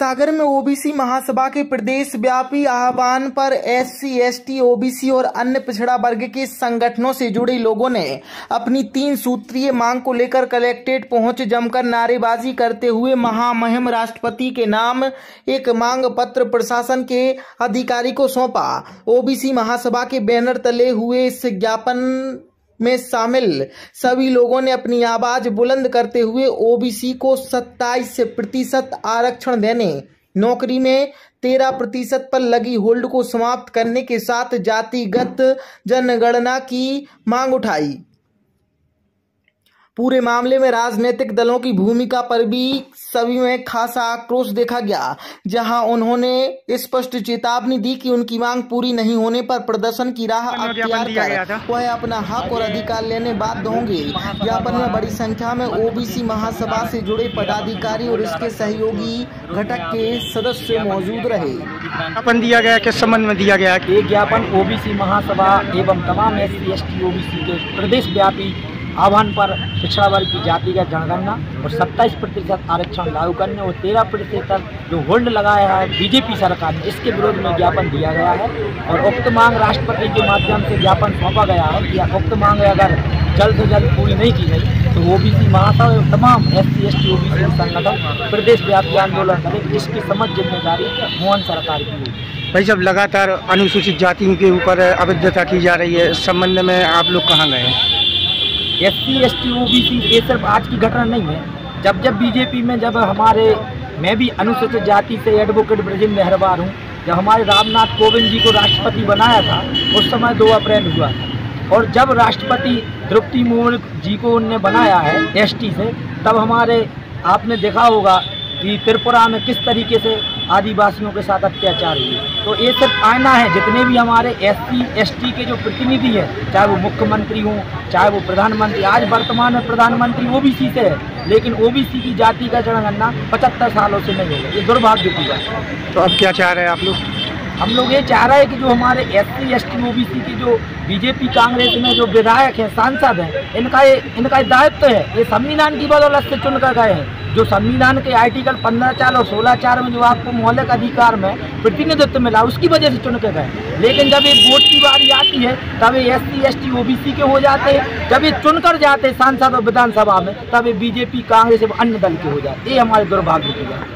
सागर में ओबीसी महासभा के प्रदेश व्यापी आह्वान पर एससी, एसटी, ओबीसी और अन्य पिछड़ा वर्ग के संगठनों से जुड़े लोगों ने अपनी 3 सूत्रीय मांग को लेकर कलेक्ट्रेट पहुंच जमकर नारेबाजी करते हुए महामहिम राष्ट्रपति के नाम एक मांग पत्र प्रशासन के अधिकारी को सौंपा। ओबीसी महासभा के बैनर तले हुए इस ज्ञापन में शामिल सभी लोगों ने अपनी आवाज बुलंद करते हुए ओबीसी को 27% आरक्षण देने, नौकरी में 13% पर लगी होल्ड को समाप्त करने के साथ जातिगत जनगणना की मांग उठाई। पूरे मामले में राजनीतिक दलों की भूमिका पर भी सभी में खासा आक्रोश देखा गया, जहां उन्होंने स्पष्ट चेतावनी दी कि उनकी मांग पूरी नहीं होने पर प्रदर्शन की राह अख्तियार कर वह अपना हक और अधिकार लेने बाध्य होंगे। ज्ञापन में बड़ी संख्या में ओबीसी महासभा से जुड़े पदाधिकारी और इसके सहयोगी घटक के सदस्य मौजूद रहे। ज्ञापन दिया गया, किस संबंध में दिया गया? ये ज्ञापन ओबीसी महासभा एवं तमाम एससी, एसटी, ओबीसी के प्रदेश व्यापी आह्वान पर पिछड़ा वर्ग की जातिगत जनगणना और 27% आरक्षण लागू करने और 13% जो होल्ड लगाया है बीजेपी सरकार ने, इसके विरोध में ज्ञापन दिया गया है। और उक्त मांग राष्ट्रपति के माध्यम से ज्ञापन सौंपा गया है कि उक्त मांग अगर जल्द से जल्द पूरी नहीं की गई तो ओबीसी महासभा और तमाम एससी, एसटी, ओबीसी संगठन प्रदेश व्यापी आंदोलन करें, जिसकी समझ जिम्मेदारी मोहन सरकार की होगी। भाई, जब लगातार अनुसूचित जातियों के ऊपर अवैधता की जा रही है, इस संबंध में आप लोग कहाँ गए? एससी, एसटी, ओबीसी ये सिर्फ आज की घटना नहीं है। जब बीजेपी में मैं भी अनुसूचित जाति से एडवोकेट ब्रजेंद्र मेहरबार हूँ। जब हमारे रामनाथ कोविंद जी को राष्ट्रपति बनाया था उस समय 2 अप्रैल हुआ था, और जब राष्ट्रपति द्रौपदी मुर्मू जी को उनने बनाया है एसटी से, तब आपने देखा होगा कि त्रिपुरा में किस तरीके से आदिवासियों के साथ अत्याचार हुए। तो ये सिर्फ आईना है, जितने भी हमारे एससी, एसटी के जो प्रतिनिधि हैं, चाहे वो मुख्यमंत्री हों, चाहे वो प्रधानमंत्री, आज वर्तमान में प्रधानमंत्री ओबीसी से है, लेकिन ओबीसी की जाति का जनगणना 75 सालों से नहीं होगा। ये दुर्भाग्य की बात है। तो अब क्या चाह रहे हैं आप लोग? हम लोग ये चाह रहे हैं कि जो हमारे एससी, एसटी, ओबीसी की जो बीजेपी कांग्रेस में जो विधायक हैं, सांसद हैं, इनका दायित्व है। ये संविधान की बदौलत से चुनकर गए हैं। जो संविधान के आर्टिकल 15(4) और 16(4) में जो आपको मौलिक अधिकार में प्रतिनिधित्व मिला, उसकी वजह से चुन के गए। लेकिन जब ये वोट की बारी आती है तब ये एससी, एसटी, ओबीसी के हो जाते हैं। जब ये चुनकर जाते हैं सांसद और विधानसभा में, तब ये बीजेपी, कांग्रेस एवं अन्य दल के हो जाते हैं। ये हमारे दुर्भाग्य की बात है।